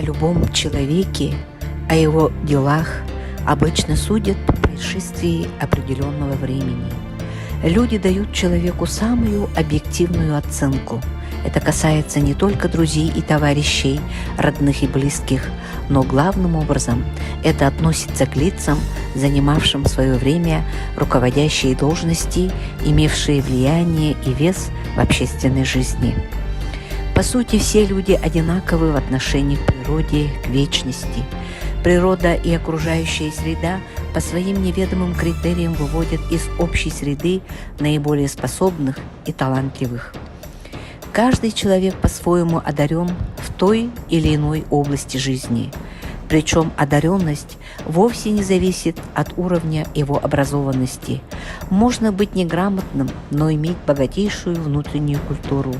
О любом человеке, о его делах обычно судят по происшествии определенного времени. Люди дают человеку самую объективную оценку. Это касается не только друзей и товарищей, родных и близких, но главным образом это относится к лицам, занимавшим в свое время руководящие должности, имевшие влияние и вес в общественной жизни. По сути, все люди одинаковы в отношении к природе, к вечности. Природа и окружающая среда по своим неведомым критериям выводят из общей среды наиболее способных и талантливых. Каждый человек по-своему одарен в той или иной области жизни. Причем одаренность вовсе не зависит от уровня его образованности. Можно быть неграмотным, но иметь богатейшую внутреннюю культуру.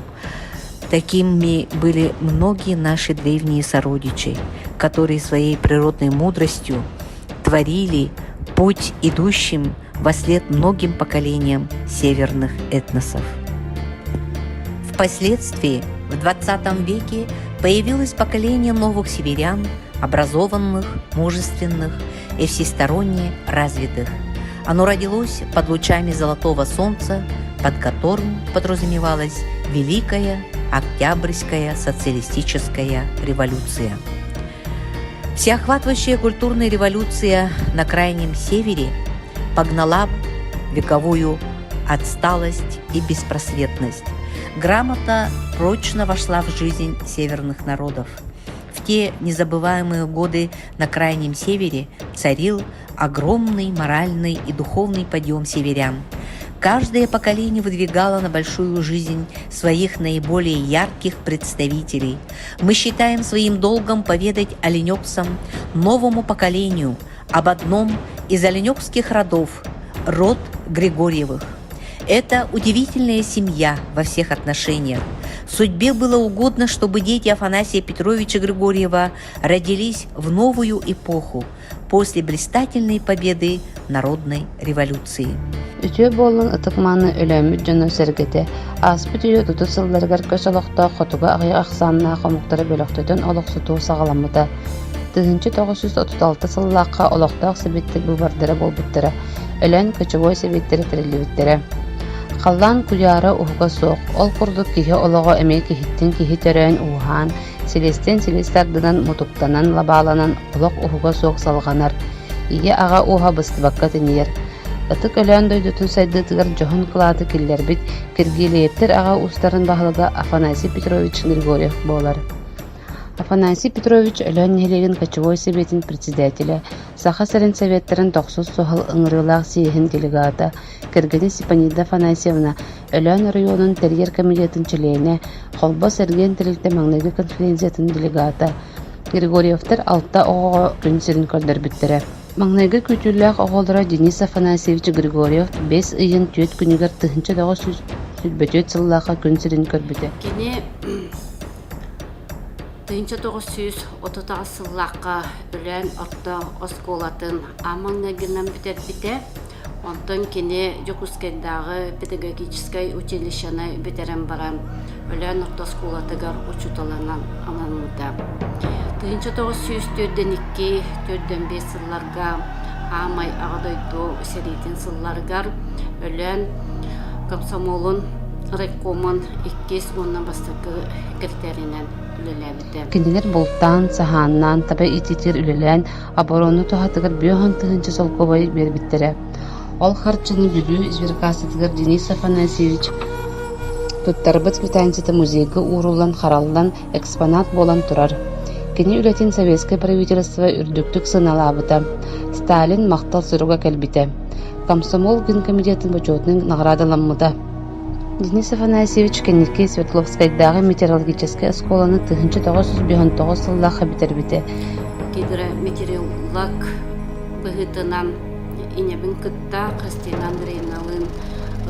Такими были многие наши древние сородичи, которые своей природной мудростью творили путь идущим вослед многим поколениям северных этносов. Впоследствии, в 20 веке, появилось поколение новых северян, образованных, мужественных и всесторонне развитых. Оно родилось под лучами золотого солнца, под которым подразумевалась Великая Октябрьская социалистическая революция. Всеохватывающая культурная революция на Крайнем Севере погнала вековую отсталость и беспросветность. Грамота прочно вошла в жизнь северных народов. В те незабываемые годы на Крайнем Севере царил огромный моральный и духовный подъем северян. Каждое поколение выдвигало на большую жизнь своих наиболее ярких представителей. Мы считаем своим долгом поведать оленёкцам, новому поколению, об одном из оленёкских родов – род Григорьевых. Это удивительная семья во всех отношениях. Судьбе было угодно, чтобы дети Афанасия Петровича Григорьева родились в новую эпоху после блистательной победы народной революции. Үтө болын ытыкманы өлөмүт жана сергете аспыт үйө туту сылдаргар көсөлөктө хотуга агый аксанна комуктары бөлөктөдөн олоксутуу сагаламыта. 1936 сыллакка олоктоок себеттер бубардары болбуттара. Өлөн көчөгөй себеттери тирилибиттера. Қаллан куяра уһуга соқ, ол курдук киһи олоҕо эмиэ киһиттин киһи төрөөн уһаан, силестен силестардынан мутуктанан лабааланан олох уһуга соқ салганар. Ие ага уһа быстыбакка тинийер. Ытык өлөөн дойдутун сайдыытыгар жоһун кылааты киллербит, киргилиэттер ага устарын баһылыга Афанасий Петрович Григорьев болар. Афанасий Петрович өлөөн нелеген кочевой советин председателя, Саха Сарин советтерин тохсус сохал ыңырылаах сиэхин делегата, Кыргыны Степанида Афанасьевна, өлөөн районун терьер комитетин члене, Холбо Серген тирилте маңнайгы конференциятын делегата, Григорьевтер алта оҕоҕо күн сирин көрдөрбүттере. Маңнайгы күтүллээх оҕоллора Денис Афанасьевич Григорьев 5 ыйын түөт күнүгэр тыһынча дагы сүлбөтүөт сыллааха күн сирин көрбүтэ. 1930 сыллаққа үлән отто осколатын амаңнагынан бітербіте, онтон кене Жокускайдағы педагогической училищаны бітерен баран үлән отто осколатыгар учуталанан ананмыта. 1942-45 сылларға амай ағадойду серитин сылларгар үлән комсомолун райкомын 210 бастықы критеринен Кинилер бултан, саханнан, таба ититир үлелен, оборону тухатыгар бүйохан тыгынчы солковай бербиттере. Ол харчыны бүлүү избиркасытыгар Денис Афанасьевич туттарбыт метанцыты музейга урулан хараллан экспонат болан турар. Кини үлетин советское правительство үрдүктүк сыналабыта. Сталин мактал сыруга келбите. Комсомол гын комитетин почетның наградаланмыта. Денис Афанасьевич кенники Свердловскайдағы метеорологическая школаны 1999 сыллаха битербите. Кедірі метеоролог бұғытынан инебін күтті Кристина Андреевналын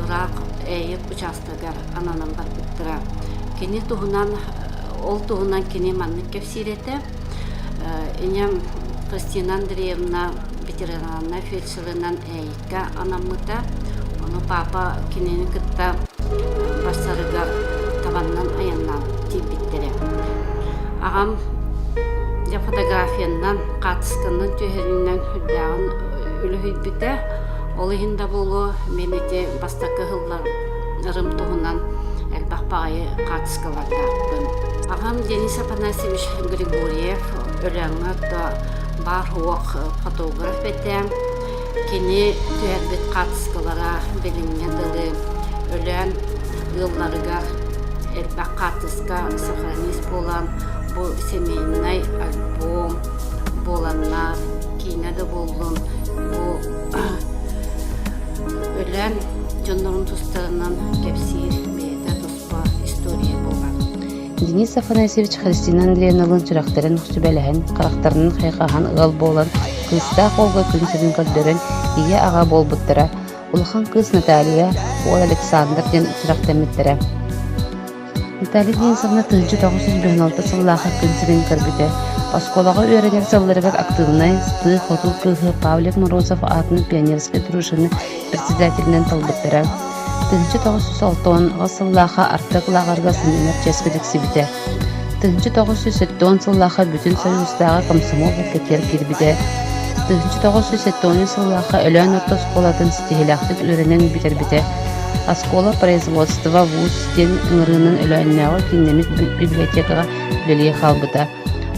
Ирақ әйіп участогар ананан бар бүттіра. Кені туғынан, ол туғынан кені манны кепсиреті. Инем Кристина Андреевна ветеринарна фельдшерынан әйікка анамыта. Оны папа кенені күтті башсарыгар табаннан аяннан типпиттері. Ағам фотографияннан катысканын төһөрүнөн хүлдәгән үлүһүбүтә олыһында болу менете бастакы хылларым туһунан элбахпагы катыскалардакпын. Агам Денис Афанасьевич Григорьев өләңгә бар хуак фотограф этем. Кини төһәрбит катыскалара белингән дылы өлән йылларга элбах катыска сохранист болан бу семейный альбом боланнар кинеде болдун бу өлән жоннорун тустарынан кепсир бейта туспа история болган. Денис Афанасьевич Христина Андреевналын чырактарын сүбәләһен, карактарынын хайкаһан ыгал болан, кыста колга күнсәден көлдөрөн ие ага болбуттара. Улахан кыз Наталья, ол Александр ден чырактамыттара. Наталья Денисовна 1996 сыллаха күнсәден кырбыты. Осколага өйрәнер сылларыгар активнай сты хотул кызы Павлик Морозов атының пионерский дружины председателінен талбыттара. 1906 сыллаха артык лагарга семинар ческедик сибите. 1907 сыллаха бүтүн союздагы комсомол бекеттер кирбите. 1907 сыллаха өлән орта школатын стихилактык үйрәнен битербите. Аскола производства вуз ден ыңырынын өләннәгы кинемит библиотекага үлелие халбыта.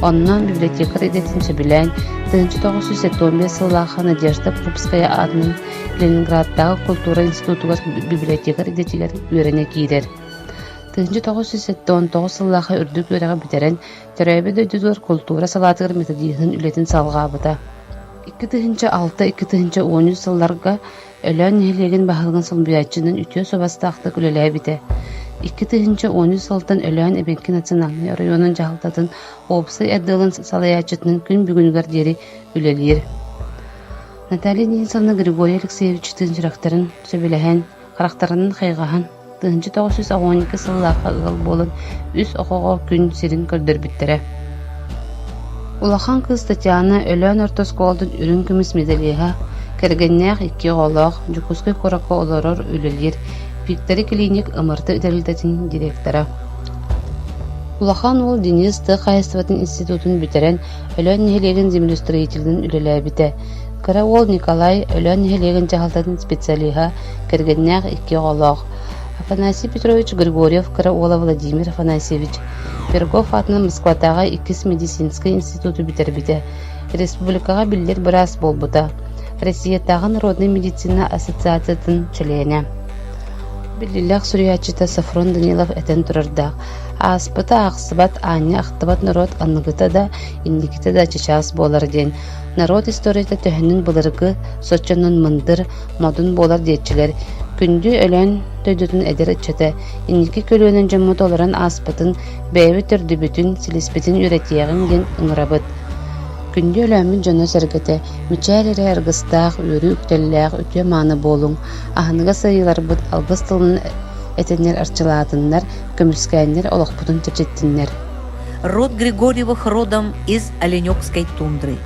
Оннан библиотекар идетинче билен 1915 сыллаха Надежда Крупская адының Ленинградтағы культура институтугас библиотекар идетигер үйрәне киидер. 1979 сыллаха үрдүк үйрәгә битерен төрәбе дөйдүгөр культура салатыгыр методиясын үлетін салғабыта. 2006-2010 сылларга өлән нәһилеген баһалган сылбыячының үтө собастактык үлеләе бите. 2010 сылтан өлән Эбенки национальный районын жаһалтатын опсы әддылын салаячытының күн бүгүнгөр дери үлелер. Наталья Денисовна Григорий Алексеевичтің жүрақтарын сөбеләһен, қарақтарының хайғаһан 1912 сыллаға ығыл болын үс оқуға күн сирин көрдір біттірі. Улахан кыз Татьяна өлән ортосколдың үрін күміс медалиға, кәргеннәқ 2 олақ, жүкізгі қораққа оларыр үлелер, Виктори клиник ымырты үдәрілдетін директора. Улахан ол Денис Т. Қайыстыватын институтын бітерен өлән нәхелеген землестроителінің үлелі біті. Караол Николай өлән нәхелеген жағалтатын специалиға кәргеннәқ 2 олақ. Афанасий Петрович Григорьев, Караола Владимир Афанасьевич. Пергов атынан Москватаға 2 медицинский институту бітер біті. Республикаға білдер біраз бол бұта. Россиятағы Народный медицина ассоциациятын члене. Билилях сурьячыта Сафрон Данилов этен турардақ. Аспыта ақсыбат Аня ақтыбат народ анныгыта да, индикита да чачас болар ден. Народ историята төһінің бұлырғы, сочанын мындыр, модын болар детчілер. Күнді өлен дөйдетін әдер үтчеті. Индики көлөнін жаммут оларан аспытын, бәйбі түрді бүтін, силиспетін үретияғын ген ыңырабыт. Күнді өләмін жона сәргеті, мүчәлері әргістақ, өрі үктелләғ, үтө маны болуң. Ахыныға сайылар бұд алғыз тылын этеннер арчылатыннар, көмірскәйнер олықпытын тепчеттіннер. Род Григорьевых родом из Оленёкской тундры.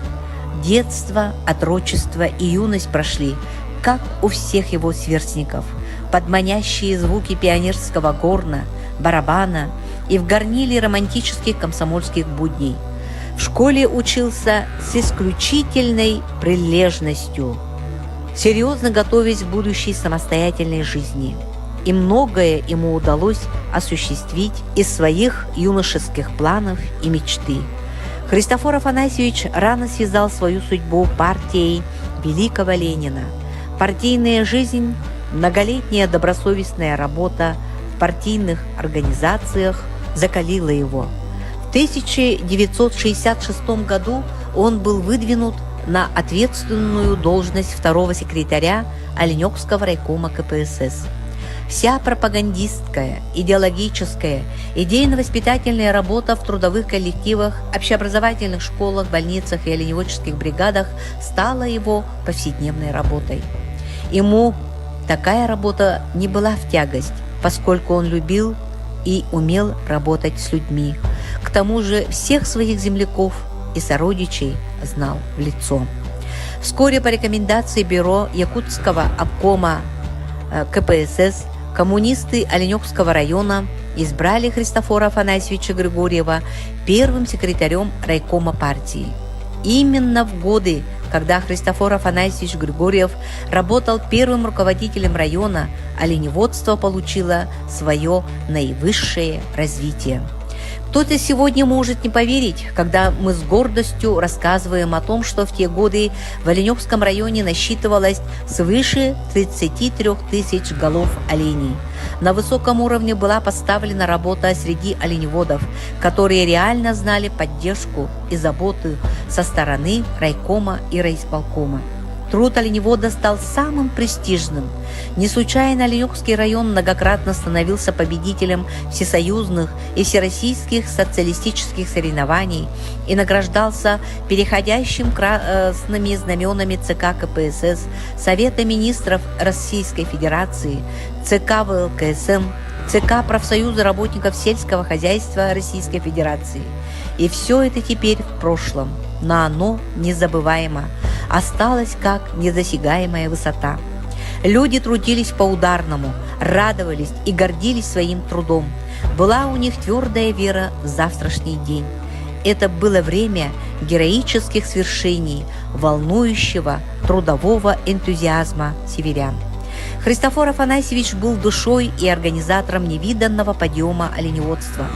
Детство, отрочество и юность прошли, как у всех его сверстников, под манящие звуки пионерского горна, барабана и в горниле романтических комсомольских будней. В школе учился с исключительной прилежностью, серьезно готовясь к будущей самостоятельной жизни. И многое ему удалось осуществить из своих юношеских планов и мечты. Христофор Афанасьевич рано связал свою судьбу партией великого Ленина. Партийная жизнь, многолетняя добросовестная работа в партийных организациях закалила его. В 1966 году он был выдвинут на ответственную должность второго секретаря Оленёкского райкома КПСС. Вся пропагандистская, идеологическая, идейно-воспитательная работа в трудовых коллективах, общеобразовательных школах, больницах и оленеводческих бригадах стала его повседневной работой. Ему такая работа не была в тягость, поскольку он любил и умел работать с людьми. К тому же всех своих земляков и сородичей знал в лицо. Вскоре по рекомендации бюро Якутского обкома КПСС коммунисты Оленёкского района избрали Христофора Афанасьевича Григорьева первым секретарем райкома партии. Именно в годы, когда Христофор Афанасьевич Григорьев работал первым руководителем района, оленеводство получило свое наивысшее развитие. Кто-то сегодня может не поверить, когда мы с гордостью рассказываем о том, что в те годы в Оленевском районе насчитывалось свыше 33 тысяч голов оленей. На высоком уровне была поставлена работа среди оленеводов, которые реально знали поддержку и заботу со стороны райкома и райисполкома. Труд оленевода стал самым престижным. Не случайно Оленевский район многократно становился победителем всесоюзных и всероссийских социалистических соревнований и награждался переходящим красными знаменами ЦК КПСС, Совета министров Российской Федерации, ЦК ВЛКСМ, ЦК профсоюза работников сельского хозяйства Российской Федерации. И все это теперь в прошлом, но оно незабываемо, осталось как недосягаемая высота. Люди трудились по-ударному, радовались и гордились своим трудом. Была у них твердая вера в завтрашний день. Это было время героических свершений, волнующего трудового энтузиазма северян. Христофор Афанасьевич был душой и организатором невиданного подъема оленеводства.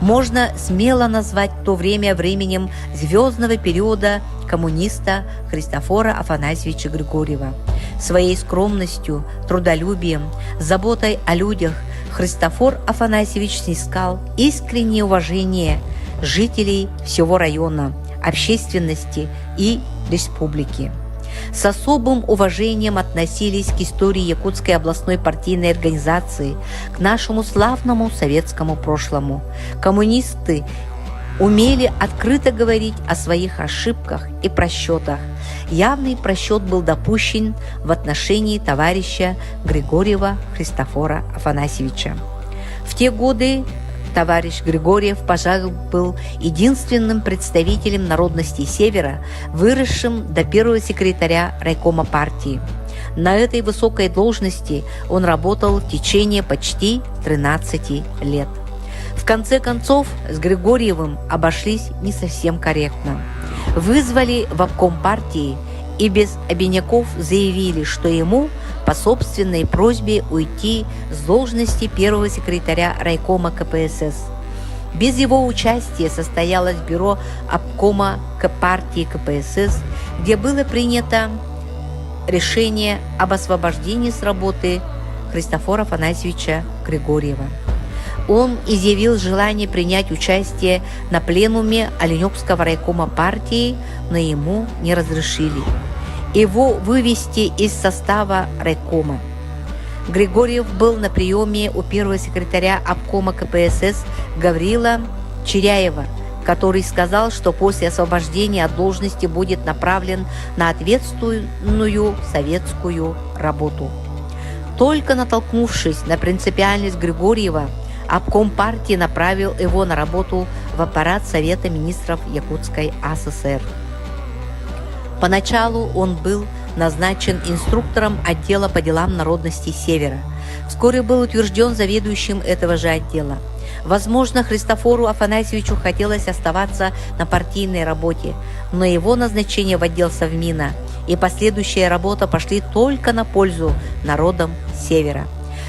Можно смело назвать то время временем звездного периода коммуниста Христофора Афанасьевича Григорьева. Своей скромностью, трудолюбием, заботой о людях Христофор Афанасьевич снискал искреннее уважение жителей всего района, общественности и республики. С особым уважением относились к истории Якутской областной партийной организации, к нашему славному советскому прошлому. Коммунисты умели открыто говорить о своих ошибках и просчетах. Явный просчет был допущен в отношении товарища Григорьева Христофора Афанасьевича. В те годы товарищ Григорьев, пожалуй, был единственным представителем народностей Севера, выросшим до первого секретаря райкома партии. На этой высокой должности он работал в течение почти 13 лет. В конце концов, с Григорьевым обошлись не совсем корректно. Вызвали в обком партии и без обиняков заявили, что ему по собственной просьбе уйти с должности первого секретаря райкома КПСС. Без его участия состоялось бюро обкома партии КПСС, где было принято решение об освобождении с работы Христофора Афанасьевича Григорьева. Он изъявил желание принять участие на пленуме Оленевского райкома партии, но ему не разрешили его вывести из состава райкома. Григорьев был на приеме у первого секретаря обкома КПСС Гаврила Черяева, который сказал, что после освобождения от должности будет направлен на ответственную советскую работу. Только натолкнувшись на принципиальность Григорьева, обком партии направил его на работу в аппарат Совета министров Якутской АССР. Поначалу он был назначен инструктором отдела по делам народностей Севера. Вскоре был утвержден заведующим этого же отдела. Возможно, Христофору Афанасьевичу хотелось оставаться на партийной работе, но его назначение в отдел Совмина и последующая работа пошли только на пользу народам Севера.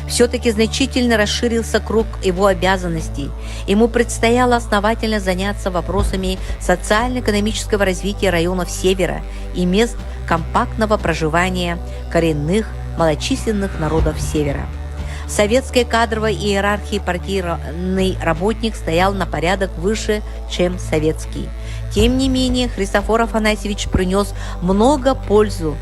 Все-таки значительно расширился круг его обязанностей. Ему предстояло основательно заняться вопросами социально-экономического развития районов Севера и мест компактного проживания коренных малочисленных народов Севера. В советской кадровой иерархии партийный работник стоял на порядок выше, чем советский. Тем не менее, Христофор Афанасьевич принес много пользы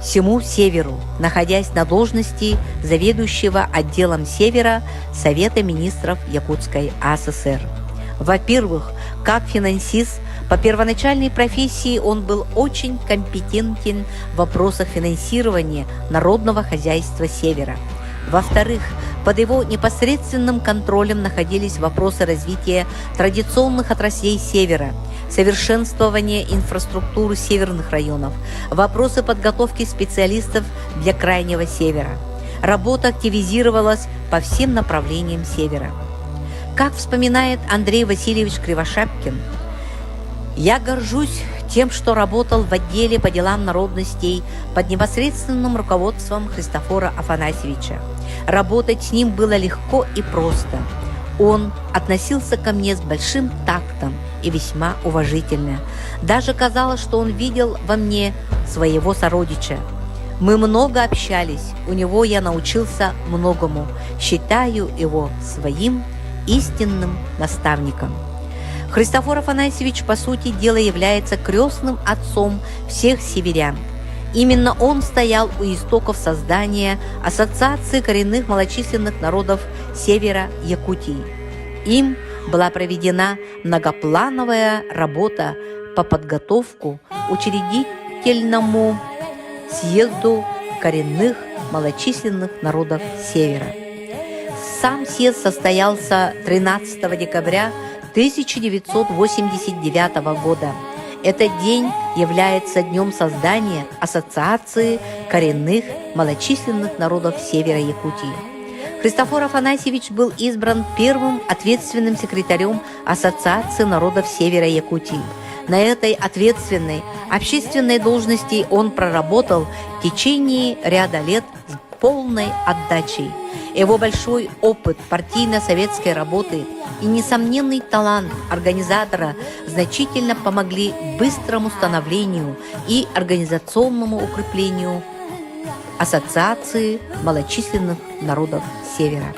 всему Северу, находясь на должности заведующего отделом Севера Совета министров Якутской АССР. Во-первых, как финансист, по первоначальной профессии он был очень компетентен в вопросах финансирования народного хозяйства Севера. Во-вторых, под его непосредственным контролем находились вопросы развития традиционных отраслей Севера, совершенствование инфраструктуры северных районов, вопросы подготовки специалистов для Крайнего Севера. Работа активизировалась по всем направлениям севера. Как вспоминает Андрей Васильевич Кривошапкин, «Я горжусь тем, что работал в отделе по делам народностей под непосредственным руководством Христофора Афанасьевича. Работать с ним было легко и просто. Он относился ко мне с большим тактом и весьма уважительно. Даже казалось, что он видел во мне своего сородича. Мы много общались, у него я научился многому, считаю его своим истинным наставником». Христофор Афанасьевич, по сути дела, является крестным отцом всех северян. Именно он стоял у истоков создания Ассоциации коренных малочисленных народов Севера Якутии. Им была проведена многоплановая работа по подготовку учредительному съезду коренных малочисленных народов Севера. Сам съезд состоялся 13 декабря 1989 года. Этот день является днем создания Ассоциации коренных малочисленных народов Севера Якутии. Христофор Афанасьевич был избран первым ответственным секретарем Ассоциации народов Севера Якутии. На этой ответственной общественной должности он проработал в течение ряда лет с полной отдачей. Его большой опыт партийно-советской работы и несомненный талант организатора значительно помогли быстрому становлению и организационному укреплению Ассоциации малочисленных народов Севера.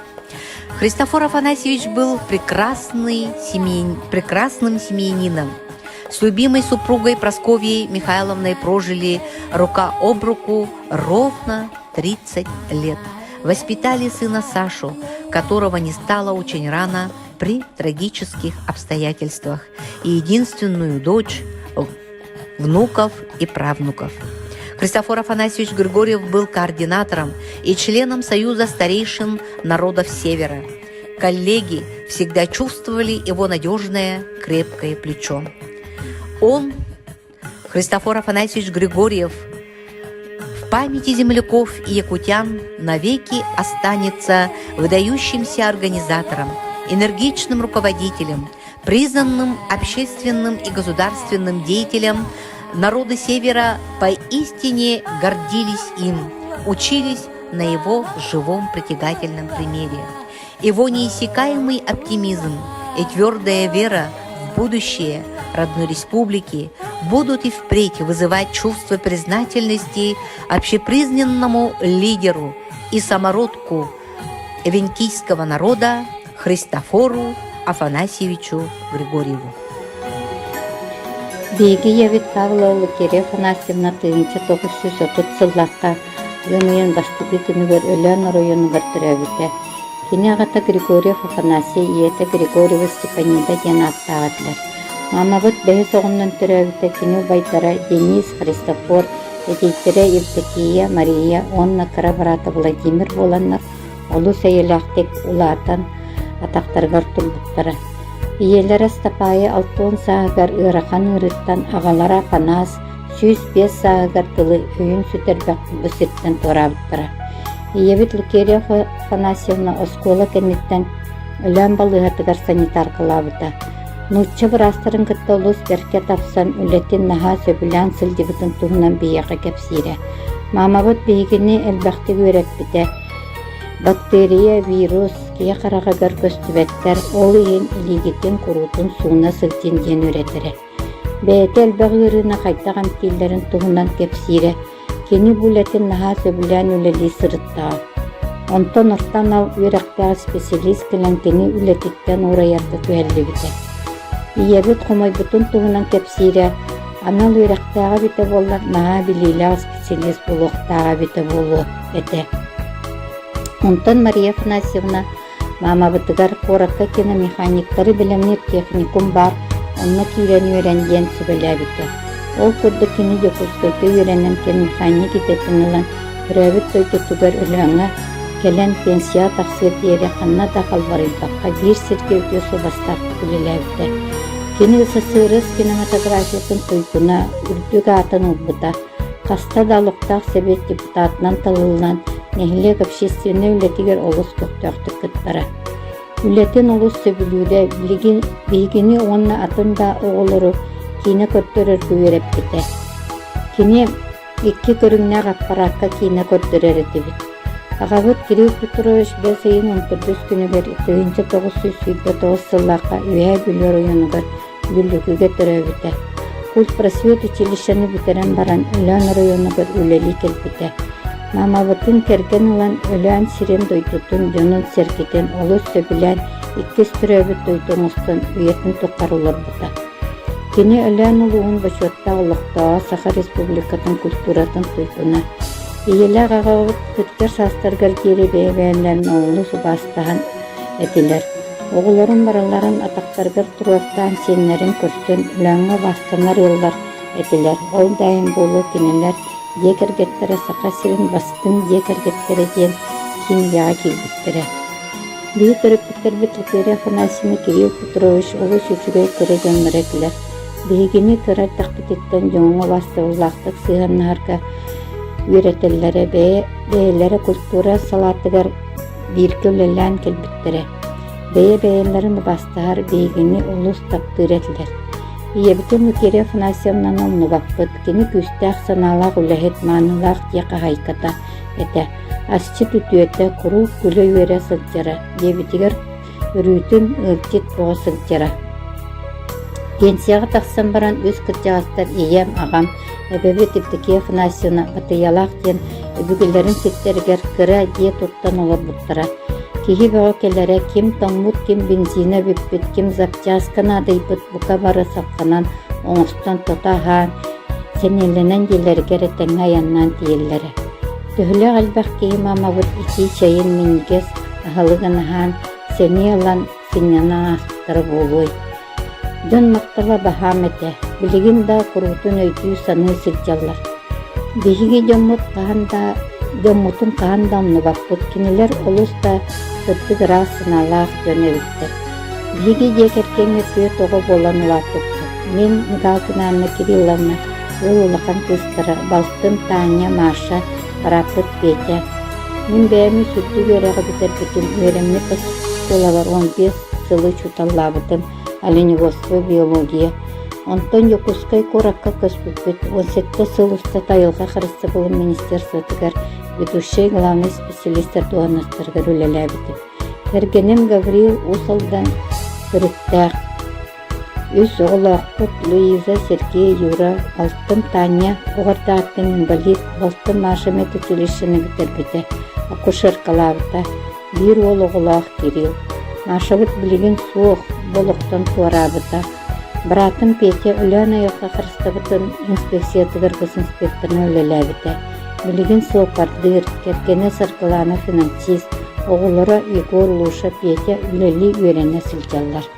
Христофор Афанасьевич был прекрасным семьянином. С любимой супругой Прасковьей Михайловной прожили рука об руку ровно 30 лет. Воспитали сына Сашу, которого не стало очень рано при трагических обстоятельствах, и единственную дочь, внуков и правнуков. Христофор Афанасьевич Григорьев был координатором и членом Союза старейшин народов Севера. Коллеги всегда чувствовали его надежное, крепкое плечо. Он, Христофор Афанасьевич Григорьев, в памяти земляков и якутян навеки останется выдающимся организатором, энергичным руководителем, признанным общественным и государственным деятелем. Народы Севера поистине гордились им, учились на его живом притягательном примере. Его неиссякаемый оптимизм и твердая вера в будущее родной республики будут и впредь вызывать чувство признательности общепризнанному лидеру и самородку эвенкийского народа Христофору Афанасьевичу Григорьеву. Биги Явит Павловна Кирия Афанасьевна 1930 сыллаққа ғымыйын бастығы күнігер өлен районығыр түрәбіті. Кені ағата Григорьев Афанасий иеті Григорьева Степанида ден аттағадылар. Мамабыт бәйі соғымнан түрәбіті кені байтара Денис, Христофор, әдейттері Евдокия, Мария, Онна, Карабараты Владимир боланлар, олу сәйеләқтек улардан атақтарғар тұлбыттары. Иелері стапайы 6 сағығар ұрақан ұрыттан ағалара Панас, 105 сағығар тылы үйін сүтербәк бұсеттен торабыттыра. Иевит Лукерия Афанасьевна оскола кәметтен үлән балығатығар санитар қылабыта. Нұтчы бірастырын күтті ұлыс бәрке тапсан үлеттен наға сөбілән сылдебітін туғынан бейеға кәпсире. Мамабыт бейгіні әлбәқті көрек біте. Бактерия, вирус, кия қарағағар көстібәттер ол ең илигеттен құрутын суына сылтенген өретірі. Бәйті әлбәғ ұрына қайтаған тілдерін туғынан кәпсире. Кені бүлетін наға сөбілән үлелі сырыттаға. Онтан ұрттан ал үйрәқтағы специалист кілін кені үлетіктен ұрайарды түйәлі біте. Иебіт құмай бұтын туғынан кәпсире. Анал үйрәқтағы біте болар наға білейліға специалист болуқтаға біте болу бәте. Онтан Мария Афанасьевна мамабытыгар қораққа кені механиктары білімнер техникум бар, онына кейлен үйрәнден сүбіләбіті. Ол күрді кені екускөйті үйрәнім кен механик ететін ұлан үрәбіт тойты түгер үләңі кәлен пенсия тақсыр дейірі қанна тақал барылбаққа бір сірге өте собастақты күліләбіті. Кені ұсысырыз кинематографиясын тойкуна үрдігі атын ұлбыта. Қаста далықтақ себет депутатынан талылынан нехилек общественный үлетигер олус көктөктүк кыттара. Үлетин олус сөбүлүүдө бигини онна атында оголору кийне көттөрөр күбереп кете. Кини икки көрүңнәк аппаратка кийне көттөрөр этибит. Агабыт Кирилл Петрович бел сайын 14 күнүгер 1909 сыллакка үе бүлөр оюнугар бүлүгүгө төрөбүтэ. Культ просвет училищени битерен баран Өлөн районугар үлели келбите. Мамабытын керген улан Өлөн сирен дойтутун жонун серкитен олус сөбүлен иккис төрөбүт дойтуңустун үйетін тукарулар бута. Кини Өлөн улуун бачуатта олуктаа Саха Республикатын культуратын туйтуна. Иеле гагабыт күткер састыргар кири бейбәлләрен оғылы субастаған әтилер. Оғыларын бараларын атақтаргар туруактан сенлерин көрсен үләңі бастанар еллар әтилер. Ол дайын болу кенелер декергеттері Сақа сирин бастын декергеттері ден кинияға келбеттері. Бейі төрөппеттер бітлікері Афанасий Кирилл Петрович олы сүчүгей көрі жонлар Бейгini кырар тақпететтен жоңы басты ұллақтық сыйғаннарға үйретелері бәйелері культура салатыгар биркөлелән келбеттері. Бәйелерін бастығар бейгini ұлыс таптыретілер. Иебітін үкері Афанасьевнан олны бақпыт, кені күстәқ саналақ үләхет манылақ деқа хайката әті. Асчы түтуеті құру күлі өре сылтjara, ебітігер үрүтін ылтет боға сылтjara. Пенсияға тақсан баран өз кытжағастар ием ағам әбәбі тіптіке Афанасьевна батыялақ ден өбігілерін сеттерігер кыра дие тұттан олар бұттыра. Кихи бағы келері кем таңмут, кем бензина бүппіт, кем запчаскана адайбыт бұқа бары сапқанан оңыстан тота haan сенелінен делергері тәңа яннан тиеллері. Төхілі қалбақ кейі мамабыт ики чайын менігес ағалығын haan сені алан сенена астыры болуй. Дön мақтала бахам эте, билигин да курутун өйтүү саны сылжаллар. Бихиги жоммутун каанда оннубаппыт, кинилер олуста сырты гыра сыналаах жөнөбүттер. Бихиги жекеркеңе түйө того болан улаппытты. Мен Мигалкина Анна Кирилловна, улақан кыстара, Балтын Таня, Маша, Парапыт Петя. Мен бәйми сүттү көрәғы бітербітін, өремні пас олалар 15 сылы чуталлабытын, оленеводство, биология. Онтон Якускай коракка көспүппүт 17 сыл уста тайылға қырысты бұл министерствотыгар ведущий главный специалистер дуанастыргар үлеләбітіп. Кергенем Гавриил усалдан көріттәқ. Үз оғылақпыт Луиза, Сергей, Юра, Балтын Таня, оғырдағаттың инвалид, Балтын Маша мет училищені бітербіті, акушеркалабыта, бір ол оғылақ Кирилл. Машабыт білеген суық болуқтан туарабыта. Братым Петя Өлөн айыққа қырыстабытын инспекция тығырғыз инспекторны өлеләбіті. Білеген суық бардыр, кергені сарқыланы финансист, оғылары Егор, Луша, Петя өлелі өрене сылжалар.